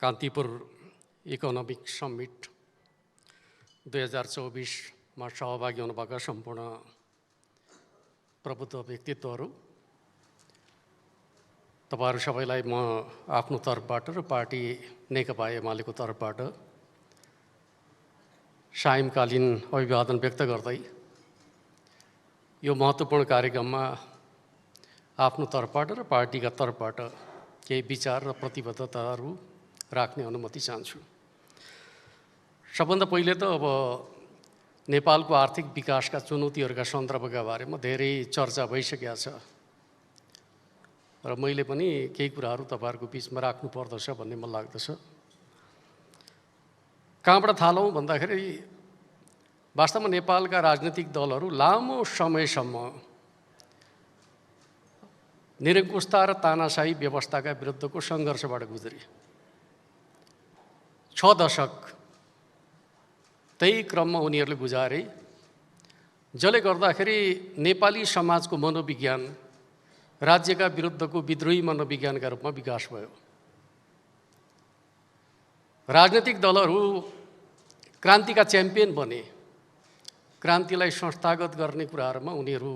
Kantipur economic summit 2024 सहभागी हुनुभएका सम्पूर्ण प्रबुद्ध व्यक्तित्वहरू, तपाईहरु सबैलाई म आफ्नो तर्फबाट र पार्टी नेकपा एमालेको तर्फबाट सायंकालीन अभिवादन व्यक्त गर्दै यो महत्त्वपूर्ण कार्यक्रममा आफ्नो तर्फबाट र पार्टीका तर्फबाट केही विचार र प्रतिबद्धताहरू राख्ने अनुमति चाहन्छु। सबभन्दा पहिले त अब नेपालको आर्थिक विकासका चुनौतीहरूका सन्दर्भका बारेमा धेरै चर्चा भइसकेको छ र मैले पनि केही कुराहरू तपाईहरुको बीचमा राख्नु पर्दछ भन्ने मलाई लाग्दछ। कहाँबाट थालौं भन्दाखेरि वास्तवमा नेपालका राजनीतिक दलहरू लामो समयसम्म निरङ्कुशता र तानाशाही व्यवस्थाका विरुद्धको सङ्घर्षबाट गुज्रे। 6 दशक त्यही क्रममा उनीहरूले गुजारे, जसले गर्दाखेरि नेपाली समाजको मनोविज्ञान राज्यका विरुद्धको विद्रोही मनोविज्ञानका रूपमा विकास भयो। राजनीतिक दलहरू क्रान्तिका च्याम्पियन बने। क्रान्तिलाई संस्थागत गर्ने कुराहरूमा उनीहरू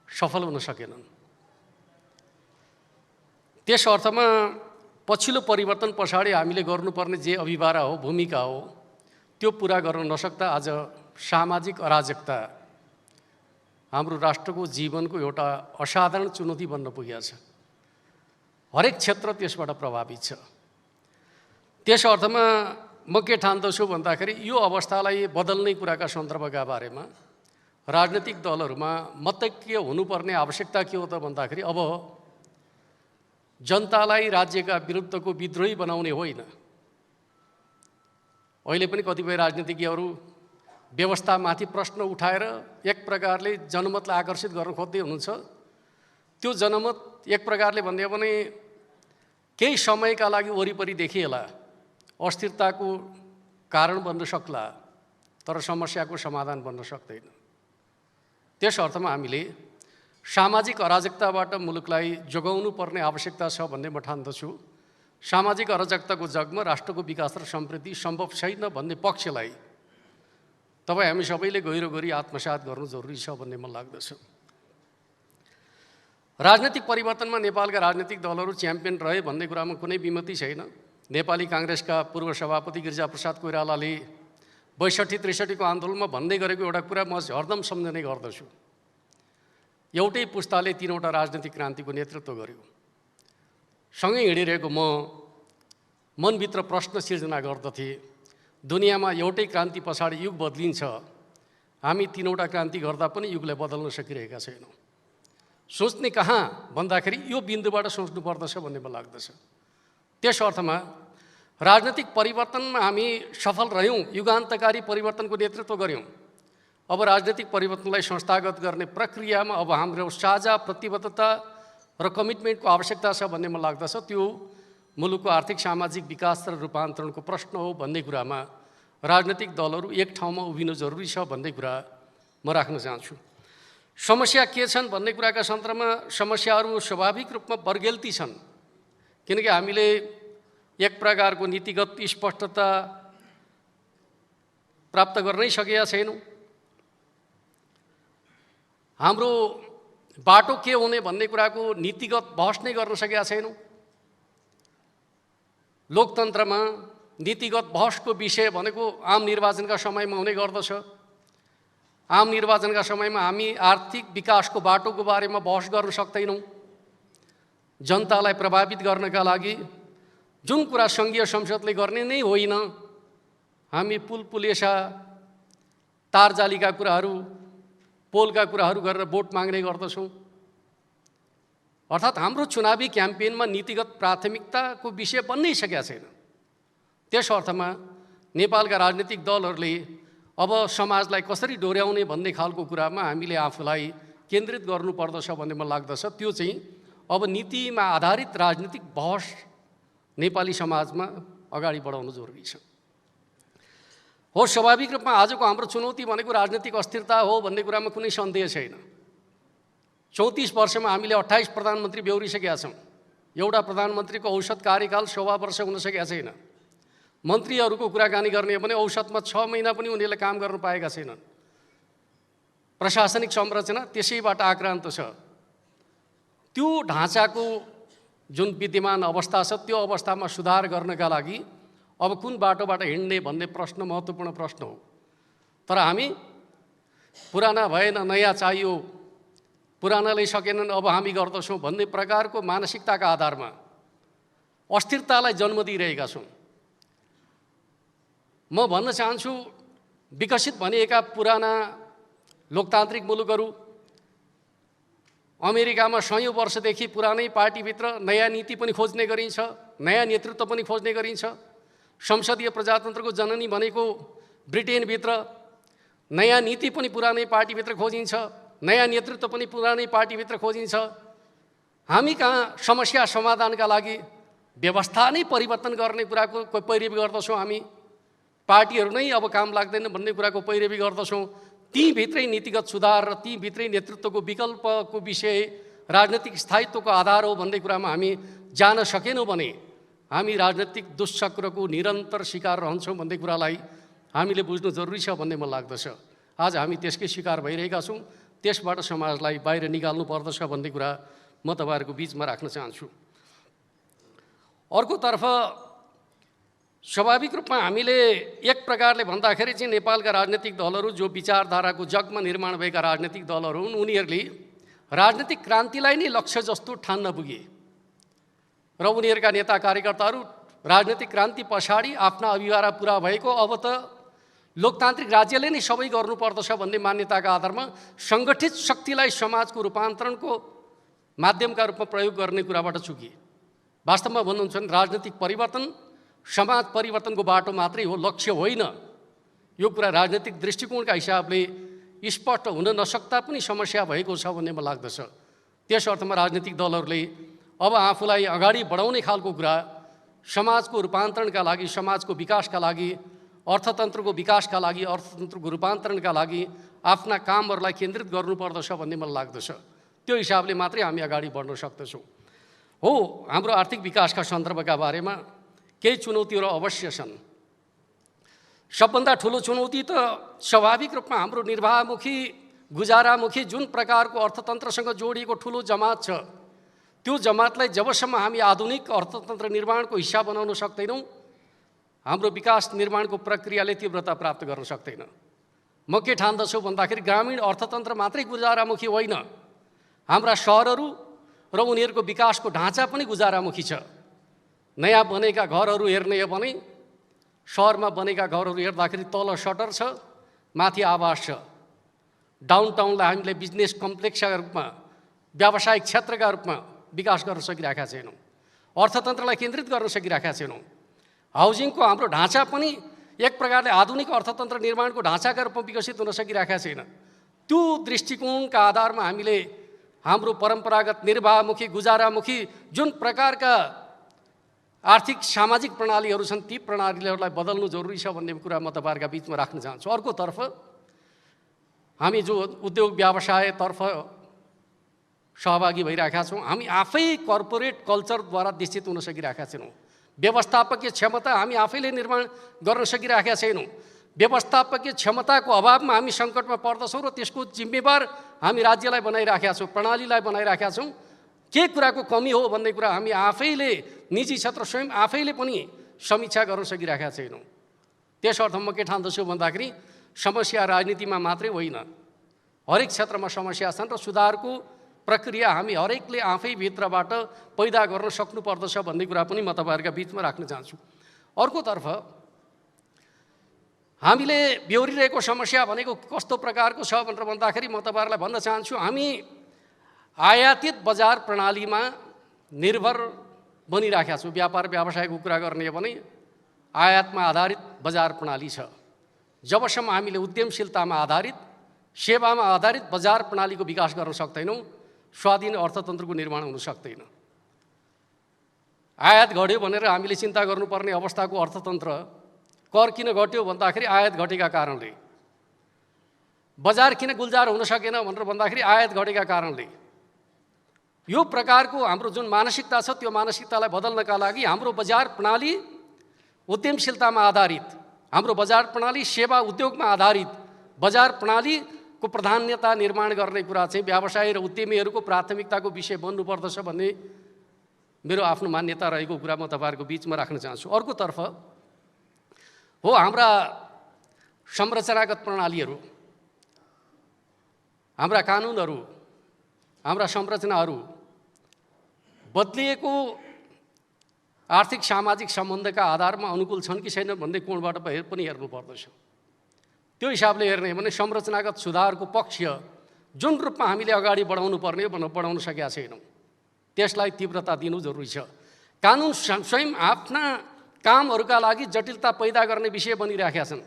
सफल हुन सकेनन्। त्यस अर्थमा पछिल्लो परिवर्तन पछाडि हामीले गर्नुपर्ने जे अभिवारा हो, भूमिका हो, त्यो पुरा गर्न नसक्दा आज सामाजिक अराजकता हाम्रो राष्ट्रको जीवनको एउटा असाधारण चुनौती बन्न पुगेको छ। हरेक क्षेत्र त्यसबाट प्रभावित छ। त्यस अर्थमा म के ठान्दछु भन्दाखेरि यो अवस्थालाई बदल्ने कुराका सन्दर्भका बारेमा राजनीतिक दलहरूमा मतैक्य हुनुपर्ने आवश्यकता के हो त भन्दाखेरि अब जनतालाई राज्यका विरुद्धको विद्रोही बनाउने होइन। अहिले पनि कतिपय राजनीतिज्ञहरू व्यवस्थामाथि प्रश्न उठाएर एक प्रकारले जनमतलाई आकर्षित गर्न खोज्दै हुनुहुन्छ। त्यो जनमत एक प्रकारले भन्ने हो भने केही समयका लागि वरिपरि देखिएला, अस्थिरताको कारण बन्न सक्ला, तर समस्याको समाधान बन्न सक्दैन। त्यस अर्थमा हामीले सामाजिक अराजकताबाट मुलुकलाई जोगाउनु पर्ने आवश्यकता छ भन्ने म ठान्दछु। सामाजिक अराजकताको जगमा राष्ट्रको विकास र समृद्धि सम्भव छैन भन्ने पक्षलाई तपाईँ हामी सबैले गहिरो गरी आत्मसात गर्नु जरुरी छ भन्ने मलाई लाग्दछ। राजनीतिक परिवर्तनमा नेपालका राजनीतिक दलहरू च्याम्पियन रहे भन्ने कुरामा कुनै विमति छैन। नेपाली काङ्ग्रेसका पूर्व सभापति गिरिजाप्रसाद कोइरालाले 62-63 को आन्दोलनमा भन्दै गरेको एउटा कुरा म हरदम सम्झने गर्दछु। एउटै पुस्ताले 3वटा राजनीतिक क्रान्तिको नेतृत्व गर्यो। सँगै हिँडिरहेको म मनभित्र प्रश्न सिर्जना गर्दथे, दुनियाँमा एउटै क्रान्ति पछाडि युग बदलिन्छ, हामी 3वटा क्रान्ति गर्दा पनि युगलाई बदल्न सकिरहेका छैनौँ। सोच्ने कहाँ भन्दाखेरि यो बिन्दुबाट सोच्नु पर्दछ भन्ने मलाई लाग्दछ। त्यस अर्थमा राजनीतिक परिवर्तनमा हामी सफल रह्यौँ, युगान्तकारी परिवर्तनको नेतृत्व गर्यौँ। अब राजनीतिक परिवर्तनलाई संस्थागत गर्ने प्रक्रियामा अब हाम्रो साझा प्रतिबद्धता र कमिटमेन्टको आवश्यकता छ भन्ने मलाई लाग्दछ। त्यो मुलुकको आर्थिक सामाजिक विकास र रूपान्तरणको प्रश्न हो भन्ने कुरामा राजनीतिक दलहरू एक ठाउँमा उभिनु जरुरी छ भन्ने कुरा म राख्न चाहन्छु। समस्या के छन् भन्ने कुराका सन्दर्भमा समस्याहरू स्वाभाविक रूपमा बर्गेल्ती छन्, किनकि हामीले एक प्रकारको नीतिगत स्पष्टता प्राप्त गर्नै सकेका छैनौँ। हाम्रो बाटो के हुने भन्ने कुराको नीतिगत बहस नै गर्न सकेका छैनौँ। लोकतन्त्रमा नीतिगत बहसको विषय भनेको आम निर्वाचनका समयमा हुने गर्दछ। आम निर्वाचनका समयमा हामी आर्थिक विकासको बाटोको बारेमा बहस गर्न सक्दैनौँ। जनतालाई प्रभावित गर्नका लागि जुन कुरा सङ्घीय संसदले गर्ने नै होइन, हामी पुलपुलेसा तारजालीका कुराहरू, पोलका कुराहरू गरेर भोट माग्ने गर्दछौँ। अर्थात् हाम्रो चुनावी क्याम्पेनमा नीतिगत प्राथमिकताको विषय बन्नै सकेका छैन। त्यस अर्थमा नेपालका राजनीतिक दलहरूले अब समाजलाई कसरी डोर्याउने भन्ने खालको कुरामा हामीले आफूलाई केन्द्रित गर्नुपर्दछ भन्ने मलाई लाग्दछ। त्यो चाहिँ अब नीतिमा आधारित राजनीतिक बहस नेपाली समाजमा अगाडि बढाउनु जरुरी छ। हो, स्वाभाविक रूपमा आजको हाम्रो चुनौती भनेको राजनीतिक अस्थिरता हो भन्ने कुरामा कुनै सन्देह छैन। 34 वर्षमा हामीले 28 प्रधानमन्त्री बेहोरिसकेका छौँ। एउटा प्रधानमन्त्रीको औसत कार्यकाल 1.25 वर्ष हुन सकेका छैन। मन्त्रीहरूको कुराकानी गर्ने भने औसतमा 6 महिना पनि उनीहरूले काम गर्न पाएका छैनन्। प्रशासनिक संरचना त्यसैबाट आक्रान्त छ। त्यो ढाँचाको जुन विद्यमान अवस्था छ त्यो अवस्थामा सुधार गर्नका लागि अब कुन बाटोबाट हिँड्ने भन्ने प्रश्न महत्त्वपूर्ण प्रश्न हो। तर हामी पुराना भएन नयाँ चाहियो, पुरानाले सकेनन् अब हामी गर्दछौँ भन्ने प्रकारको मानसिकताका आधारमा अस्थिरतालाई जन्म दिइरहेका छौँ। म भन्न चाहन्छु विकसित भनिएका पुराना लोकतान्त्रिक मुलुकहरू अमेरिकामा 100औं वर्षदेखि पुरानै पार्टीभित्र नयाँ नीति पनि खोज्ने गरिन्छ, नयाँ नेतृत्व पनि खोज्ने गरिन्छ। संसदीय प्रजातन्त्रको जननी भनेको ब्रिटेनभित्र नयाँ नीति पनि पुरानै पार्टीभित्र खोजिन्छ, नयाँ नेतृत्व पनि पुरानै पार्टीभित्र खोजिन्छ। हामी कहाँ समस्या समाधानका लागि व्यवस्था नै परिवर्तन गर्ने कुराको पैरवी गर्दछौँ। हामी पार्टीहरू नै अब काम लाग्दैन भन्ने कुराको पैरवी गर्दछौँ। तीभित्रै नीतिगत सुधार र तीभित्रै नेतृत्वको विकल्पको विषय राजनीतिक स्थायित्वको आधार हो भन्ने कुरामा हामी जान सकेनौँ भने हामी राजनीतिक दुष्चक्रको निरन्तर शिकार रहन्छौँ भन्ने कुरालाई हामीले बुझ्नु जरुरी छ भन्ने मलाई लाग्दछ। आज हामी त्यसकै शिकार भइरहेका छौँ। त्यसबाट समाजलाई बाहिर निकाल्नु पर्दछ भन्ने कुरा म तपाईहरुको बीचमा राख्न चाहन्छु। अर्कोतर्फ स्वाभाविक रूपमा हामीले एक प्रकारले भन्दाखेरि चाहिँ नेपालका राजनीतिक दलहरू जो विचारधाराको जगमा निर्माण भएका राजनीतिक दलहरू हुन् उनीहरूले राजनीतिक क्रान्तिलाई नै लक्ष्य जस्तो ठान्न पुगे र उनीहरूका नेता कार्यकर्ताहरू राजनीतिक क्रान्ति पछाडि आफ्ना अभिवारा पूरा भएको अब त लोकतान्त्रिक राज्यले नै सबै गर्नुपर्दछ भन्ने मान्यताका आधारमा संगठित शक्तिलाई समाजको रूपान्तरणको माध्यमका रूपमा प्रयोग गर्ने कुराबाट चुकिए। वास्तवमा भन्नुहुन्छ भने राजनीतिक परिवर्तन समाज परिवर्तनको बाटो मात्रै हो, लक्ष्य होइन। यो कुरा राजनीतिक दृष्टिकोणका हिसाबले स्पष्ट हुन नसक्दा पनि समस्या भएको छ भन्ने मलाई लाग्दछ। त्यस अर्थमा राजनीतिक दलहरूले अब आफूलाई अगाडि बढाउने खालको कुरा समाजको रूपान्तरणका लागि, समाजको विकासका लागि, अर्थतन्त्रको विकासका लागि, अर्थतन्त्रको रूपान्तरणका लागि आफ्ना कामहरूलाई केन्द्रित गर्नुपर्दछ भन्ने मलाई लाग्दछ। त्यो हिसाबले मात्रै हामी अगाडि बढ्न सक्दछौँ। हो, हाम्रो आर्थिक विकासका सन्दर्भका बारेमा केही चुनौतीहरू अवश्य छन्। सबभन्दा ठुलो चुनौती त स्वाभाविक रूपमा हाम्रो निर्वाहमुखी गुजारामुखी जुन प्रकारको अर्थतन्त्रसँग जोडिएको ठुलो जमात छ त्यो जमातलाई जबसम्म हामी आधुनिक अर्थतन्त्र निर्माणको हिस्सा बनाउन सक्दैनौँ हाम्रो विकास निर्माणको प्रक्रियाले तीव्रता प्राप्त गर्न सक्दैन। म के ठान्दछु भन्दाखेरि ग्रामीण अर्थतन्त्र मात्रै गुजारामुखी होइन, हाम्रा सहरहरू र उनीहरूको विकासको ढाँचा पनि गुजारामुखी छ। नयाँ बनेका घरहरू हेर्ने हो भने सहरमा बनेका घरहरू हेर्दाखेरि तल सटर छ, माथि आवास छ। डाउनटाउनलाई हामीले बिजनेस कम्प्लेक्सका रूपमा, व्यावसायिक क्षेत्रका रूपमा विकास गर्न सकिरहेका छैनौँ, अर्थतन्त्रलाई केन्द्रित गर्न सकिरहेका छैनौँ। हाउजिङको हाम्रो ढाँचा पनि एक प्रकारले आधुनिक अर्थतन्त्र निर्माणको ढाँचाका रूपमा विकसित हुन सकिरहेका छैन। त्यो दृष्टिकोणका आधारमा हामीले हाम्रो परम्परागत निर्वाहमुखी गुजारामुखी जुन प्रकारका आर्थिक सामाजिक प्रणालीहरू छन् ती प्रणालीहरूलाई बदल्नु जरुरी छ भन्ने कुरा म तपाईहरुका बीचमा राख्न चाहन्छु। अर्कोतर्फ हामी जो उद्योग व्यवसायतर्फ सहभागी भइरहेका छौँ, हामी आफै कर्पोरेट कल्चरद्वारा निश्चित हुन सकिरहेका छैनौँ। व्यवस्थापकीय क्षमता हामी आफैले निर्माण गर्न सकिरहेका छैनौँ। व्यवस्थापकीय क्षमताको अभावमा हामी सङ्कटमा पर्दछौँ र त्यसको जिम्मेवार हामी राज्यलाई बनाइराखेका छौँ, प्रणालीलाई बनाइराखेका छौँ। के कुराको कमी हो भन्ने कुरा हामी आफैले निजी क्षेत्र स्वयं आफैले पनि समीक्षा गर्न सकिरहेका छैनौँ। त्यस अर्थमा म के ठान्दछु भन्दाखेरि समस्या राजनीतिमा मात्रै होइन, हरेक क्षेत्रमा समस्या छन् र सुधारको प्रक्रिया हामी हरेकले आफै भित्रबाट पैदा गर्न सक्नुपर्दछ भन्ने कुरा पनि म तपाईहरुका बीचमा राख्न चाहन्छु। अर्कोतर्फ हामीले बेहोरिरहेको समस्या भनेको कस्तो प्रकारको छ भनेर भन्दाखेरि म तपाईहरुलाई भन्न चाहन्छु, हामी आयातित बजार प्रणालीमा निर्भर बनिराखेका छौँ। व्यापार व्यवसायको कुरा गर्ने हो भने आयातमा आधारित बजार प्रणाली छ। जबसम्म हामीले उद्यमशीलतामा आधारित, सेवामा आधारित बजार प्रणालीको विकास गर्न सक्दैनौँ स्वाधीन अर्थतन्त्रको निर्माण हुन सक्दैन। आयात घट्यो भनेर हामीले चिन्ता गर्नुपर्ने अवस्थाको अर्थतन्त्र कर किन घट्यो भन्दाखेरि आयात घटेका कारणले, बजार किन गुल्जार हुन सकेन भनेर भन्दाखेरि आयात घटेका कारणले, यो प्रकारको हाम्रो जुन मानसिकता छ त्यो मानसिकतालाई बदल्नका लागि हाम्रो बजार प्रणाली उद्यमशीलतामा आधारित, हाम्रो बजार प्रणाली सेवा उद्योगमा आधारित बजार प्रणालीको प्राधान्यता निर्माण गर्ने कुरा चाहिँ व्यवसायी र उद्यमीहरूको प्राथमिकताको विषय बन्नुपर्दछ भन्ने मेरो आफ्नो मान्यता रहेको कुरा म तपाईँहरूको बिचमा राख्न चाहन्छु। अर्कोतर्फ हो हाम्रा संरचनागत प्रणालीहरू, हाम्रा कानुनहरू, हाम्रा संरचनाहरू बदलिएको आर्थिक सामाजिक सम्बन्धका आधारमा अनुकूल छन् कि छैन भन्ने कोणबाट पनि हेर्नुपर्दछ। त्यो हिसाबले हेर्ने भने संरचनागत सुधारको पक्ष जुन रूपमा हामीले अगाडि बढाउनु पर्ने बढाउन सकेका छैनौँ, त्यसलाई तीव्रता दिनु जरुरी छ। कानुन स्वयं आफ्ना कामहरूका लागि जटिलता पैदा गर्ने विषय बनिरहेका छन्।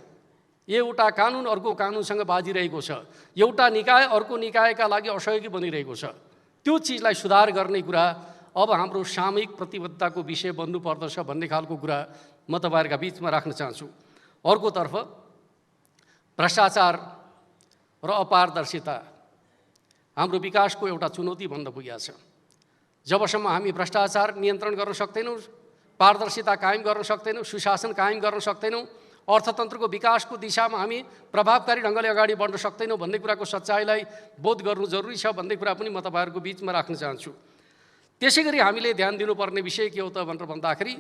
एउटा कानुन अर्को कानुनसँग बाजिरहेको छ, एउटा निकाय अर्को निकायका लागि असहयोगी बनिरहेको छ। त्यो चिजलाई सुधार गर्ने कुरा अब हाम्रो सामूहिक प्रतिबद्धताको विषय बन्नुपर्दछ भन्ने खालको कुरा म तपाईँहरूका बिचमा राख्न चाहन्छु। अर्कोतर्फ भ्रष्टाचार र अपारदर्शिता हाम्रो विकासको एउटा चुनौती बन्न पुगेको छ। जबसम्म हामी भ्रष्टाचार नियन्त्रण गर्न सक्दैनौँ, पारदर्शिता कायम गर्न सक्दैनौँ, सुशासन कायम गर्न सक्दैनौँ, अर्थतन्त्रको विकासको दिशामा हामी प्रभावकारी ढङ्गले अगाडि बढ्न सक्दैनौँ भन्ने कुराको सच्चाइलाई बोध गर्नु जरुरी छ भन्ने कुरा पनि म तपाईँहरूको बिचमा राख्न चाहन्छु। त्यसै गरी हामीले ध्यान दिनुपर्ने विषय के हो त भनेर भन्दाखेरि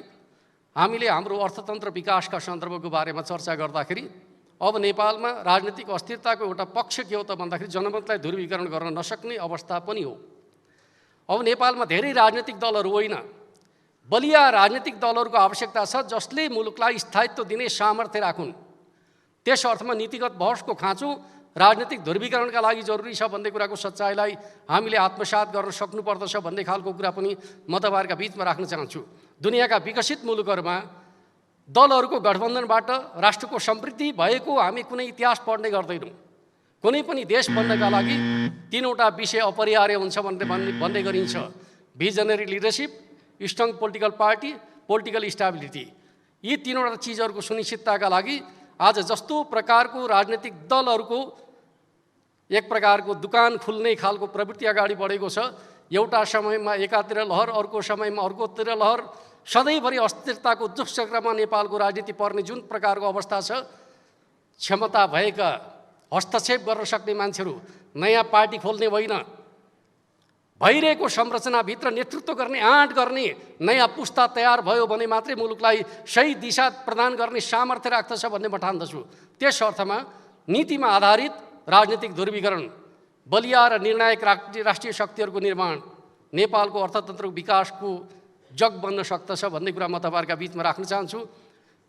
हामीले हाम्रो अर्थतन्त्र विकासका सन्दर्भको बारेमा चर्चा गर्दाखेरि अब नेपालमा राजनीतिक अस्थिरताको एउटा पक्ष के हो त भन्दाखेरि जनमतलाई ध्रुवीकरण गर्न नसक्ने अवस्था पनि हो। अब नेपालमा धेरै राजनीतिक दलहरू होइन, बलिया राजनीतिक दलहरूको आवश्यकता छ जसले मुलुकलाई स्थायित्व दिने सामर्थ्य राखुन्। त्यस अर्थमा नीतिगत बहसको खाँचो राजनीतिक ध्रुवीकरणका लागि जरुरी छ भन्ने कुराको सच्चाइलाई हामीले आत्मसात गर्न सक्नुपर्दछ भन्ने खालको कुरा पनि म तपाईँहरूका बिचमा राख्न चाहन्छु। दुनियाँका विकसित मुलुकहरूमा दलहरूको गठबन्धनबाट राष्ट्रको समृद्धि भएको हामी कुनै इतिहास पढ्ने गर्दैनौँ। कुनै पनि देश बन्नका लागि तीनवटा विषय अपरिहार्य हुन्छ भन्ने गरिन्छ: visionary leadership, strong political party, political stability. यी तीनवटा चिजहरूको सुनिश्चितताका लागि आज जस्तो प्रकारको राजनीतिक दलहरूको एक प्रकारको दुकान खुल्ने खालको प्रवृत्ति अगाडि बढेको छ, एउटा समयमा एकातिर लहर अर्को समयमा अर्कोतिर लहर, सधैँभरि अस्थिरताको दुष्चक्रमा नेपालको राजनीति पर्ने जुन प्रकारको अवस्था छ, क्षमता भएका हस्तक्षेप गर्न सक्ने मान्छेहरू नयाँ पार्टी खोल्ने होइन, भइरहेको संरचनाभित्र नेतृत्व गर्ने आँट गर्ने नयाँ पुस्ता तयार भयो भने मात्रै मुलुकलाई सही दिशा प्रदान गर्ने सामर्थ्य राख्दछ भन्ने म ठान्दछु। त्यस अर्थमा नीतिमा आधारित राजनीतिक ध्रुवीकरण, बलिया र निर्णायक राष्ट्रिय शक्तिहरूको निर्माण नेपालको अर्थतन्त्रको विकासको जग बन्न सक्दछ भन्ने कुरा म तपाईँहरूका बिचमा राख्न चाहन्छु।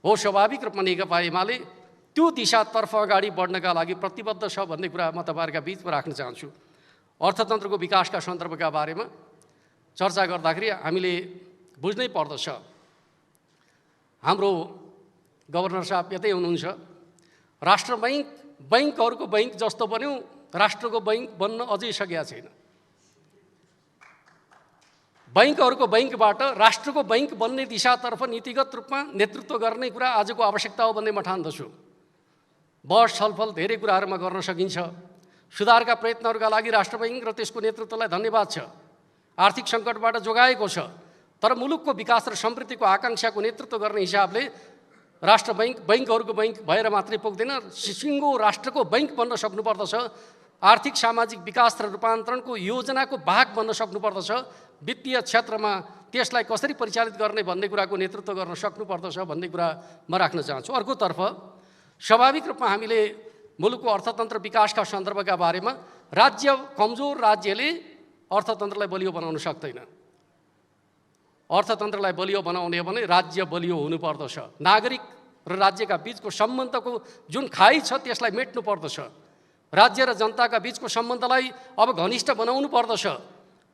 हो, स्वाभाविक रूपमा नेकपा एमाले त्यो दिशातर्फ अगाडि बढ्नका लागि प्रतिबद्ध छ भन्ने कुरा म तपाईँहरूका बिचमा राख्न चाहन्छु। अर्थतन्त्रको विकासका सन्दर्भका बारेमा चर्चा गर्दाखेरि हामीले बुझ्नै पर्दछ। हाम्रो गभर्नर साहब यतै हुनुहुन्छ, राष्ट्र बैंकहरूको बैंक जस्तो बन्यो, राष्ट्रको बैंक बन्न अझै सकेका छैन। बैंकहरूको बैंकबाट राष्ट्रको बैंक बन्ने दिशातर्फ नीतिगत रूपमा नेतृत्व गर्ने कुरा आजको आवश्यकता हो भन्ने म ठान्दछु। बहस छलफल धेरै कुराहरूमा गर्न सकिन्छ। सुधारका प्रयत्नहरूका लागि राष्ट्र बैंक र त्यसको नेतृत्वलाई धन्यवाद छ। आर्थिक सङ्कटबाट जोगाएको छ, तर मुलुकको विकास र समृद्धिको आकाङ्क्षाको नेतृत्व गर्ने हिसाबले राष्ट्र बैंकहरूको बैंक भएर मात्रै पुग्दैन, सिङ्गो राष्ट्रको बैंक बन्न सक्नुपर्दछ। आर्थिक सामाजिक विकास र रूपान्तरणको योजनाको भाग बन्न सक्नुपर्दछ। वित्तीय क्षेत्रमा त्यसलाई कसरी परिचालित गर्ने भन्ने कुराको नेतृत्व गर्न सक्नुपर्दछ भन्ने कुरा म राख्न चाहन्छु। अर्कोतर्फ स्वाभाविक रूपमा हामीले मुलुकको अर्थतन्त्र विकासका सन्दर्भका बारेमा कमजोर राज्यले अर्थतन्त्रलाई बलियो बनाउन सक्दैन। अर्थतन्त्रलाई बलियो बनाउने भने राज्य बलियो हुनुपर्दछ। नागरिक र राज्यका बिचको सम्बन्धको जुन खाई छ त्यसलाई मेट्नु पर्दछ। राज्य र जनताका बिचको सम्बन्धलाई अब घनिष्ठ बनाउनु पर्दछ।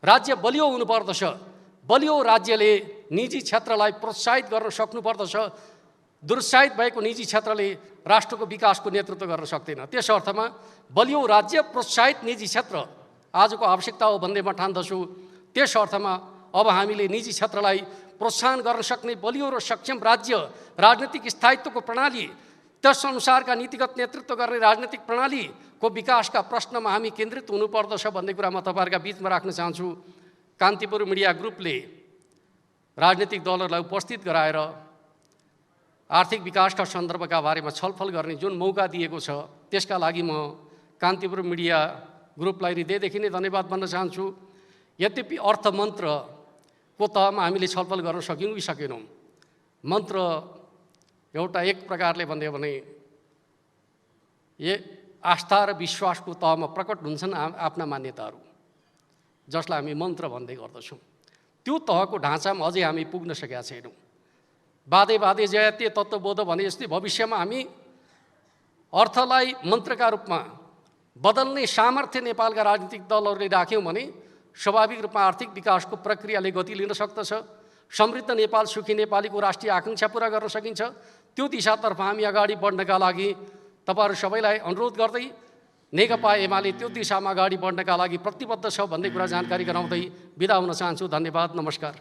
राज्य बलियो हुनुपर्दछ। बलियो राज्यले निजी क्षेत्रलाई प्रोत्साहित गर्न सक्नुपर्दछ। दुरुत्साहित भएको निजी क्षेत्रले राष्ट्रको विकासको नेतृत्व गर्न सक्दैन। त्यस अर्थमा बलियो राज्य, प्रोत्साहित निजी क्षेत्र आजको आवश्यकता हो भन्ने म ठान्दछु। त्यस अर्थमा अब हामीले निजी क्षेत्रलाई प्रोत्साहन गर्न सक्ने बलियो र सक्षम राज्य, राजनीतिक स्थायित्वको प्रणाली, त्यसअनुसारका नीतिगत नेतृत्व गर्ने राजनीतिक प्रणालीको विकासका प्रश्नमा हामी केन्द्रित हुनुपर्दछ भन्ने कुरा म तपाईँहरूका बिचमा राख्न चाहन्छु। कान्तिपुर मिडिया ग्रुपले राजनीतिक दलहरूलाई उपस्थित गराएर आर्थिक विकासका सन्दर्भका बारेमा छलफल गर्ने जुन मौका दिएको छ त्यसका लागि म कान्तिपुर मिडिया ग्रुपलाई हृदयदेखि नै धन्यवाद भन्न चाहन्छु। यद्यपि अर्थ मन्त्रको तहमा हामीले छलफल गर्न सक्यौँ कि सकेनौँ। मन्त्र एउटा एक प्रकारले भन्यो भने आस्था र विश्वासको तहमा प्रकट हुन्छन् आफ्ना मान्यताहरू, जसलाई हामी मन्त्र भन्दै गर्दछौँ। त्यो तहको ढाँचामा अझै हामी पुग्न सकेका छैनौँ। बाधे बाधे जयते तत्त्वबोध भने जस्तै भविष्यमा हामी अर्थलाई मन्त्रका रूपमा बदल्ने सामर्थ्य नेपालका राजनीतिक दलहरूले राख्यौँ भने स्वाभाविक रूपमा आर्थिक विकासको प्रक्रियाले गति लिन सक्दछ। समृद्ध नेपाल, सुखी नेपालीको राष्ट्रिय आकाङ्क्षा पुरा गर्न सकिन्छ। त्यो दिशातर्फ हामी अगाडि बढ्नका लागि तपाईहरु सबैलाई अनुरोध गर्दै नेकपा एमाले त्यो दिशामा अगाडि बढ्नका लागि प्रतिबद्ध छ भन्ने कुरा जानकारी गराउँदै बिदा हुन चाहन्छु। धन्यवाद, नमस्कार।